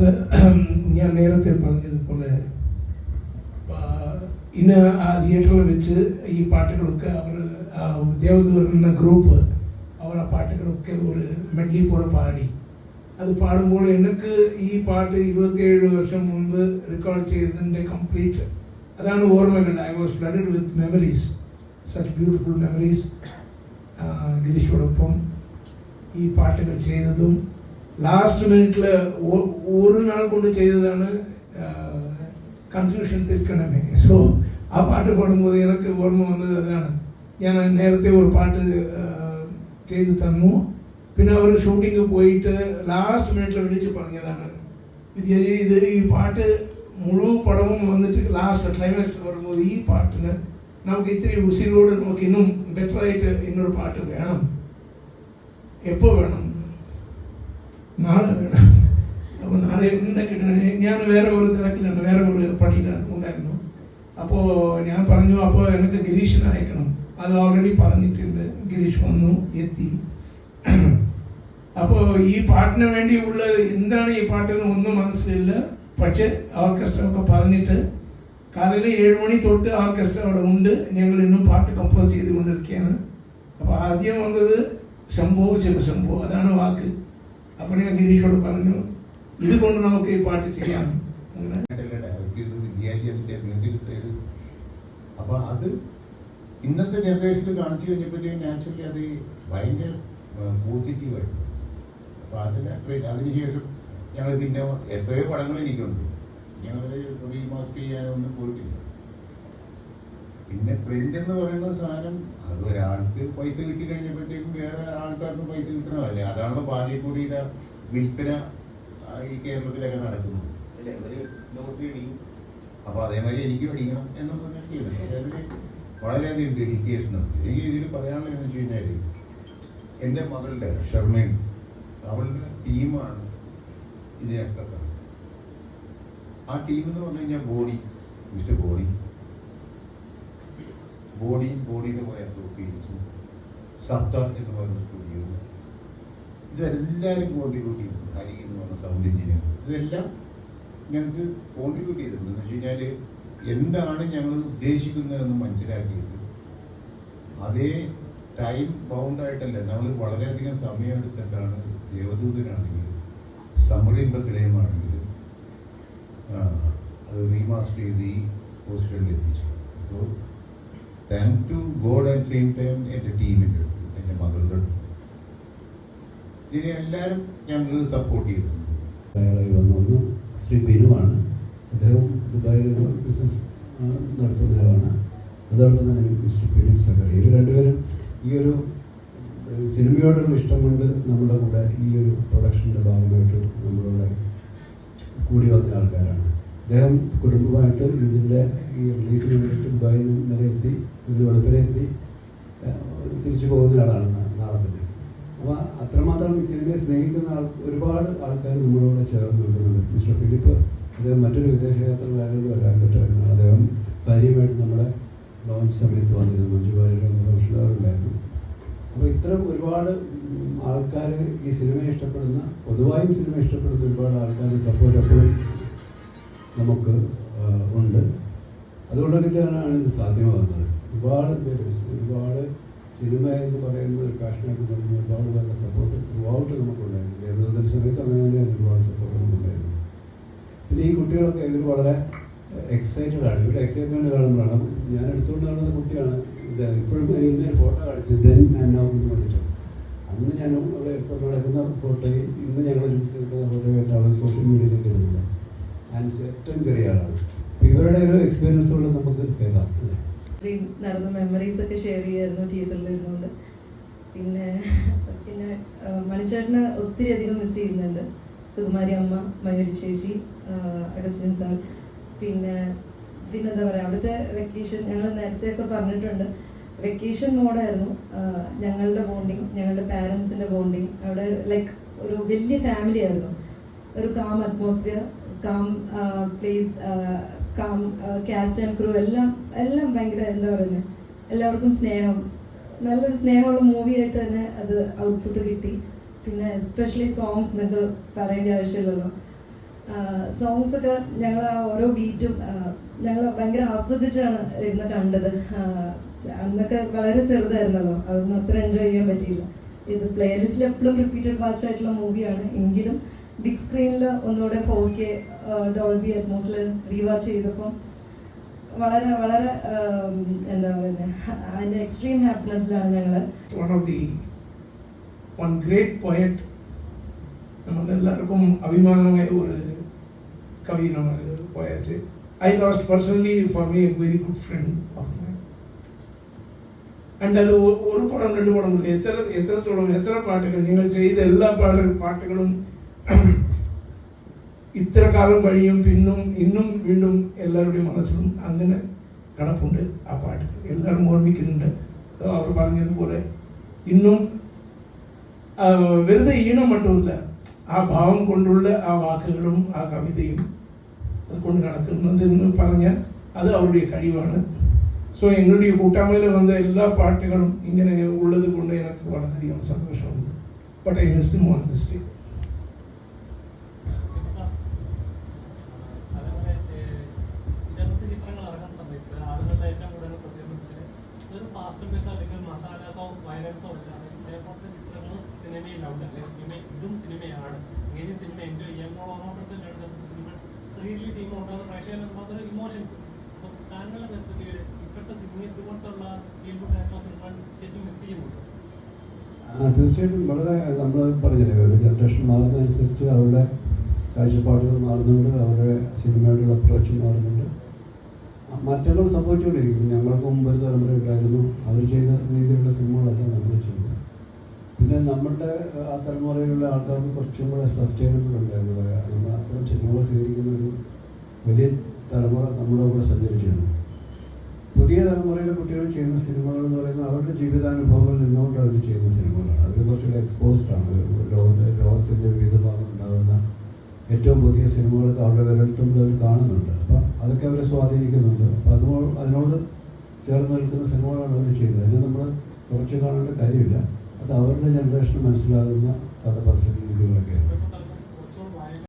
അത് ഞാൻ നേരത്തെ പറഞ്ഞതുപോലെ ഇന്ന് ആ തിയേറ്ററിൽ വെച്ച് ഈ പാട്ടുകളൊക്കെ അവർ ദേവദൂർ എന്ന ഗ്രൂപ്പ് അവർ ആ പാട്ടുകളൊക്കെ ഒരു മെഡ്ലി പോലെ പാടി. അത് പാടുമ്പോൾ എനിക്ക് ഈ പാട്ട് 27 വർഷം മുൻപ് റെക്കോർഡ് ചെയ്തതിൻ്റെ കംപ്ലീറ്റ് അതാണ് ഓർമ്മകൾ. I was flooded with memories, such beautiful memories. ഗിരീഷോടൊപ്പം ഈ പാട്ടുകൾ ചെയ്തതും ലാസ്റ്റ് മിനിറ്റിൽ ഒരു നാൾ കൊണ്ട് ചെയ്തതാണ് കൺഫ്യൂഷൻ തീർക്കണമേ. സോ ആ പാട്ട് പാടുമ്പോൾ എനിക്ക് ഓർമ്മ വന്നത് അതാണ്. ഞാൻ നേരത്തെ ഒരു പാട്ട് ചെയ്ത് തന്നു, പിന്നെ അവർ ഷൂട്ടിങ് പോയിട്ട് ലാസ്റ്റ് മിനിറ്റിൽ വിളിച്ച് പറഞ്ഞതാണ്, ഇത് ഈ പാട്ട് മുഴുവൻ പടവും വന്നിട്ട് ലാസ്റ്റ് ക്ലൈമാക്സ് വരുമ്പോൾ ഈ പാട്ടിന് നമുക്ക് ഇത്തിരി ഉസിരോട് നമുക്ക് ഇന്നും ബെറ്ററായിട്ട് ഇന്നൊരു പാട്ട് വേണം. എപ്പോൾ വേണം? നാളെ വേണം. അപ്പോൾ നാളെ എന്താ കിട്ടണം? ഞാൻ വേറെ ഒരു തിരക്കിലാണ്, വേറെ ഒരു പണിയിലാണ് ഉണ്ടായിരുന്നു. അപ്പോൾ ഞാൻ പറഞ്ഞു, അപ്പോൾ എനിക്ക് ഗിരീഷിനെ അയക്കണം. അത് ഓൾറെഡി പറഞ്ഞിട്ടുണ്ട്. ഗിരീഷ് വന്നു, എത്തി. അപ്പോൾ ഈ പാട്ടിന് വേണ്ടിയുള്ള എന്താണ് ഈ പാട്ടെന്ന് ഒന്നും മനസ്സിലില്ല. പക്ഷെ ഓർക്കസ്ട്ര ഒക്കെ പറഞ്ഞിട്ട് കാലയിൽ 7 മണി തൊട്ട് ഓർക്കസ്ട്ര അവിടെ ഉണ്ട്. ഞങ്ങൾ ഇന്നും പാട്ട് കമ്പോസ് ചെയ്തുകൊണ്ടിരിക്കുകയാണ്. അപ്പോൾ ആദ്യം വന്നത് ശംഭോ ശിവശംഭോ, അതാണ് വാക്ക്. അപ്പോൾ ഞാൻ ഗിരീഷോട് പറഞ്ഞു, ഇതുകൊണ്ട് നമുക്ക് ഈ പാട്ട് ചെയ്യാം. അപ്പൊ അത് ഇന്നത്തെ ജനറേഷനിൽ കാണിച്ചു കഴിഞ്ഞപ്പോഴത്തേക്കും നാച്ചുറലി അത് ഭയങ്കര പോസിറ്റീവായിട്ട്. അപ്പൊ അതിനുശേഷം ഞങ്ങൾ പിന്നെ എത്രയോ പടങ്ങൾ എനിക്കുണ്ട്. ഞങ്ങൾ റീമാസ്റ്റർ ചെയ്യാനൊന്നും പോയിട്ടില്ല. പിന്നെ പ്രിന്റ് എന്ന് പറയുന്ന സാധനം അത് ഒരാൾക്ക് പൈസ കിട്ടി കഴിഞ്ഞപ്പോഴത്തേക്കും വേറെ ആൾക്കാർക്ക് പൈസ കിട്ടണമല്ലേ. അതാണല്ലോ പാനിപ്പൂരിയുടെ വിൽപ്പന ഈ കേരളത്തിലൊക്കെ നടക്കുന്നത് അല്ലേ. ഒരു ലോട്ടറി അടിക്കും, അപ്പൊ അതേമാതിരി എനിക്കും അടിക്കണം എന്ന് പറഞ്ഞിട്ട് പക്ഷേ അതിന് വളരെയധികം ഡെഡിക്കേഷൻ ഉണ്ട്. എനിക്ക് ഇതിൽ പറയാനുള്ളത് എന്ന് വെച്ച് കഴിഞ്ഞാൽ എൻ്റെ മകളുടെ ഷർമീൻ, അവളുടെ ടീമാണ് ഇതിനൊക്കെ. ആ ടീം എന്ന് പറഞ്ഞു കഴിഞ്ഞാൽ ബോഡി, മിസ്റ്റർ ബോഡിയുടെ പോയ അസോസിയേറ്റ്സും സപ്ത എന്ന് പറയുന്ന സ്റ്റുഡിയോ, ഇതെല്ലാവരും കോൺട്രിബ്യൂട്ട് ചെയ്തിട്ടുണ്ട്. ഹരി എന്ന് പറഞ്ഞ സൗണ്ട് എഞ്ചിനീയർ, ഇതെല്ലാം ഞങ്ങൾക്ക് കോൺട്രിബ്യൂട്ട് ചെയ്തിട്ടുണ്ട്. എന്ന് വെച്ച് കഴിഞ്ഞാൽ എന്താണ് ഞങ്ങൾ ഉദ്ദേശിക്കുന്നതെന്ന് മനസ്സിലാക്കിയിട്ട് അതേ ടൈം ബൗണ്ടായിട്ടല്ല, നമ്മൾ വളരെയധികം സമയമെടുത്തിട്ടാണ് ദേവദൂതനാണെങ്കിലും സമറിമ്പത്തിലെയുമാണെങ്കിലും അത് റീമാസ്റ്റർ ചെയ്ത് ഈ പോസ്റ്ററിൽ എത്തിച്ചു. So thank to God and same time എൻ്റെ ടീമിൻ്റെ അടുത്ത്, എൻ്റെ മകളുടെ അടുത്ത്, ഇതിനെ എല്ലാവരും ഞങ്ങൾ സപ്പോർട്ട് ചെയ്തിട്ടുണ്ട്. അയാളായി വന്നു ശ്രീ ബിനുവാണ്. അദ്ദേഹം ദുബായിൽ ബിസിനസ് നടത്തുന്നയാളാണ്. അതോടൊപ്പം തന്നെ മിസ്റ്റർ ഫിലിപ്പ് സക്കറി. ഇവർ രണ്ടുപേരും ഈ ഒരു സിനിമയോടുള്ള ഇഷ്ടം കൊണ്ട് നമ്മുടെ കൂടെ ഈ ഒരു പ്രൊഡക്ഷൻ്റെ ഭാഗമായിട്ട് നമ്മളുടെ കൂടി വന്ന ആൾക്കാരാണ്. അദ്ദേഹം കുടുംബമായിട്ട് ഇതിൻ്റെ ഈ റിലീസിന് വേണ്ടിയിട്ട് ദുബായിൽ വരെ എത്തി, ഇത് വെളുപ്പിനെ എത്തി തിരിച്ചു പോകുന്ന ആളാണ് നാളെ തന്നെ. അപ്പോൾ അത്രമാത്രം ഈ സിനിമയെ സ്നേഹിക്കുന്ന ഒരുപാട് ആൾക്കാർ നമ്മളോട് ചേർന്ന് നിൽക്കുന്നുണ്ട്. മിസ്റ്റർ ഫിലിപ്പ്, അദ്ദേഹം മറ്റൊരു വിദേശയാത്രകളായതുകൊണ്ട് വരാൻ പറ്റുമായിരുന്നു. അദ്ദേഹം ഭാര്യയുമായിട്ട് നമ്മുടെ ലോഞ്ച് സമയത്ത് വന്നിരുന്നു. മഞ്ജു വാര്യരുടെ പ്രൊഫഷണലുണ്ടായിരുന്നു. അപ്പോൾ ഇത്തരം ഒരുപാട് ആൾക്കാർ ഈ സിനിമയെ ഇഷ്ടപ്പെടുന്ന, പൊതുവായും സിനിമ ഇഷ്ടപ്പെടുന്ന ഒരുപാട് ആൾക്കാർ സപ്പോർട്ട് എപ്പോഴും നമുക്ക് ഉണ്ട്. അതുകൊണ്ടൊക്കെയാണ് ഇത് സാധ്യമാകുന്നത്. ഒരുപാട് പേര്, ഒരുപാട് സിനിമ എന്ന് പറയുന്ന ഒരു പാഷനായിട്ട് തുടങ്ങി ഒരുപാട് പേരുടെ സപ്പോർട്ട് ത്രൂ ഔട്ട് നമുക്കുണ്ടായിരുന്നു. ദേവദൂതൻ്റെ സമയത്ത് അങ്ങനെ തന്നെയാണ് ഒരുപാട് സപ്പോർട്ട് നമുക്കുണ്ടായിരുന്നു. പിന്നെ ഈ കുട്ടികളൊക്കെ ഇവർ വളരെ എക്സൈറ്റഡ് ആണ്. ഇവരുടെ എക്സൈറ്റ്മെൻറ്റ് കാണുമ്പോഴാണ്. ഞാൻ എടുത്തുകൊണ്ട് നടന്ന കുട്ടിയാണ് ഇത്. ഇപ്പോഴും ഇന്നൊരു ഫോട്ടോ കാണിച്ചത് ദെൻ ആൻഡ് നൗ എന്ന് പറഞ്ഞിട്ട്, അന്ന് ഞാൻ അവിടെ ഇപ്പോൾ നടക്കുന്ന ഫോട്ടോയും ഇന്ന് ഞങ്ങൾ ഒരുമിച്ച് നിൽക്കുന്ന ഫോട്ടോയായിട്ട് അവൾ സോഷ്യൽ മീഡിയയിലേക്ക് ഇടുന്നില്ല. ആൻഡ് ഏറ്റവും ചെറിയ ആളാണ്. ഇവരുടെ ഒരു എക്സ്പീരിയൻസുകൾ നമുക്ക് കേൾക്കാം. നടന്ന മെമ്മറീസ് ഒക്കെ ഷെയർ ചെയ്യായിരുന്നു തിയേറ്ററിൽ ഇരുന്നുകൊണ്ട്. പിന്നെ മണിച്ചേട്ടനെ ഒത്തിരി അധികം മിസ് ചെയ്യുന്നുണ്ട്. സുകുമാരി അമ്മ, മയൂരി ചേച്ചി, അഗസ്റ്റിൻ സാർ. പിന്നെ എന്താ പറയുക, അവിടുത്തെ വെക്കേഷൻ ഞങ്ങൾ നേരത്തെയൊക്കെ പറഞ്ഞിട്ടുണ്ട്, വെക്കേഷൻ മോഡായിരുന്നു ഞങ്ങളുടെ ബോണ്ടിങ്, ഞങ്ങളുടെ പാരൻസിൻ്റെ ബോണ്ടിങ്. അവിടെ ലൈക്ക് ഒരു വലിയ ഫാമിലി ആയിരുന്നു. ഒരു calm atmosphere, calm place, calm cast and crew, എല്ലാം ഭയങ്കര എന്താ പറയുന്നത്, എല്ലാവർക്കും സ്നേഹം, നല്ലൊരു സ്നേഹമുള്ള മൂവിയായിട്ട് തന്നെ അത് ഔട്ട്പുട്ട് കിട്ടി. പിന്നെ എസ്പെഷ്യലി സോങ്സ് നിങ്ങൾക്ക് പറയേണ്ട ആവശ്യമില്ലല്ലോ. സോങ്സ് ഒക്കെ ഞങ്ങൾ ആ ഓരോ ബീറ്റും ഞങ്ങൾ ഭയങ്കര ആസ്വദിച്ചാണ് ഇരുന്ന് കണ്ടത്. അന്നൊക്കെ വളരെ ചെറുതായിരുന്നല്ലോ, അതൊന്നും അത്ര എൻജോയ് ചെയ്യാൻ പറ്റിയില്ല. ഇത് പ്ലേലിസ്റ്റിൽ എപ്പോഴും റിപ്പീറ്റഡ് വാച്ച് ആയിട്ടുള്ള മൂവിയാണ്. എങ്കിലും ബിഗ് സ്ക്രീനിൽ ഒന്നുകൂടെ 4K ഡോൾബി അറ്റ്മോസിൽ റീവാച്ച് ചെയ്തപ്പോൾ വളരെ വളരെ എന്താ പറയുന്നത്, അതിൻ്റെ എക്സ്ട്രീം ഹാപ്പിനെസ്സിലാണ് ഞങ്ങൾ. one great poet, നമ്മളെല്ലാവർക്കും അഭിമാനമായ ഒരു കവിയാണ് poet. I lost personally for me a very good friend of mine. And അത് ഒരു പടം രണ്ട് പടം എത്രത്തോളം എത്ര പാട്ടുകൾ നിങ്ങൾ ചെയ്ത എല്ലാ പാട്ടുകളും ഇത്ര കാലം കഴിയും ഇന്നും വീണ്ടും എല്ലാവരുടെയും മനസ്സിലും അങ്ങനെ കിടപ്പുണ്ട്. ആ പാട്ട് എല്ലാവരും ഓർമ്മിക്കുന്നുണ്ട്. അവർ പറഞ്ഞതുപോലെ ഇന്നും വെറുതെ ഈണം മറ്റുമില്ല, ആ ഭാവം കൊണ്ടുള്ള ആ വാക്കുകളും ആ കവിതയും കൊണ്ട് നടക്കുന്നതെന്ന് പറഞ്ഞാൽ അത് അവരുടെ കഴിവാണ്. സോ എങ്ങളുടെ കൂട്ടായ്മയിൽ വന്ന എല്ലാ പാട്ടുകളും ഇങ്ങനെ ഉള്ളത് കൊണ്ട് എനിക്ക് വളരെയധികം സന്തോഷമുണ്ട്. But I miss them on this day. ഇതും സിനിമയാണ്, ഇങ്ങനെ സിനിമ എൻജോയ് ചെയ്യാൻ ഇമോഷൻസ് താങ്കളുടെ പെർസ്പെക്റ്റീവിൽ ഇപ്പോഴത്തെ സിനിമ ഇതുകൊണ്ടുള്ള ഫീൽ ഗുഡ് ആയിട്ടുള്ള സിനിമ ശരിക്കും മിസ് ചെയ്യുന്നുണ്ട്? തീർച്ചയായിട്ടും വളരെ നമ്മൾ പറഞ്ഞില്ലേ, ഒരു ജനറേഷൻ മാറുന്നതനുസരിച്ച് അവരുടെ കാഴ്ചപ്പാടുകൾ മാറുന്നുണ്ട്, അവരുടെ സിനിമയോടുള്ള അപ്രോച്ച് മാറുന്നുണ്ട്, മാറ്റങ്ങൾ സംഭവിച്ചുകൊണ്ടിരിക്കുന്നു. ഞങ്ങൾക്ക് മുമ്പ് ഒരു തലമുറ ഉണ്ടായിരുന്നു, അവർ ചെയ്ത രീതിയിലുള്ള സിനിമകളല്ല നമ്മൾ ചെയ്യുന്നത്. പിന്നെ നമ്മളുടെ ആ തലമുറയിലുള്ള ആൾക്കാർക്ക് കുറച്ചും കൂടെ സസ്റ്റൈനബിൾ ഉണ്ടായിരുന്നു പറയാം. നമ്മൾ അത്തരം സിനിമകൾ സ്വീകരിക്കുന്ന ഒരു വലിയ തലമുറ നമ്മുടെ കൂടെ സഞ്ചരിച്ചിരുന്നു. പുതിയ തലമുറയിലെ കുട്ടികൾ ചെയ്യുന്ന സിനിമകൾ എന്ന് പറയുന്നത് അവരുടെ ജീവിതാനുഭവങ്ങളിൽ നിന്നുകൊണ്ട് അവർ ചെയ്യുന്ന സിനിമകളാണ്. അവർ കുറച്ചുകൂടെ എക്സ്പോസ്ഡ് ആണ്. ലോകത്തിൻ്റെ വിവിധ ഭാഗം ഉണ്ടാകുന്ന ഏറ്റവും പുതിയ സിനിമകളൊക്കെ അവരുടെ വിരൽത്തുമ്പോൾ അവർ കാണുന്നുണ്ട്. അപ്പം അതൊക്കെ അവരെ സ്വാധീനിക്കുന്നുണ്ട്. അപ്പം അതിനോട് ചേർന്ന് നിൽക്കുന്ന സിനിമകളാണ് അവർ ചെയ്യുന്നത്. അതിന് നമ്മൾ കുറച്ച് കാണേണ്ട കാര്യമില്ല. അത് അവരുടെ ജനറേഷന് മനസ്സിലാകുന്ന കഥ പറച്ചിൽ രീതികളൊക്കെയാണ്.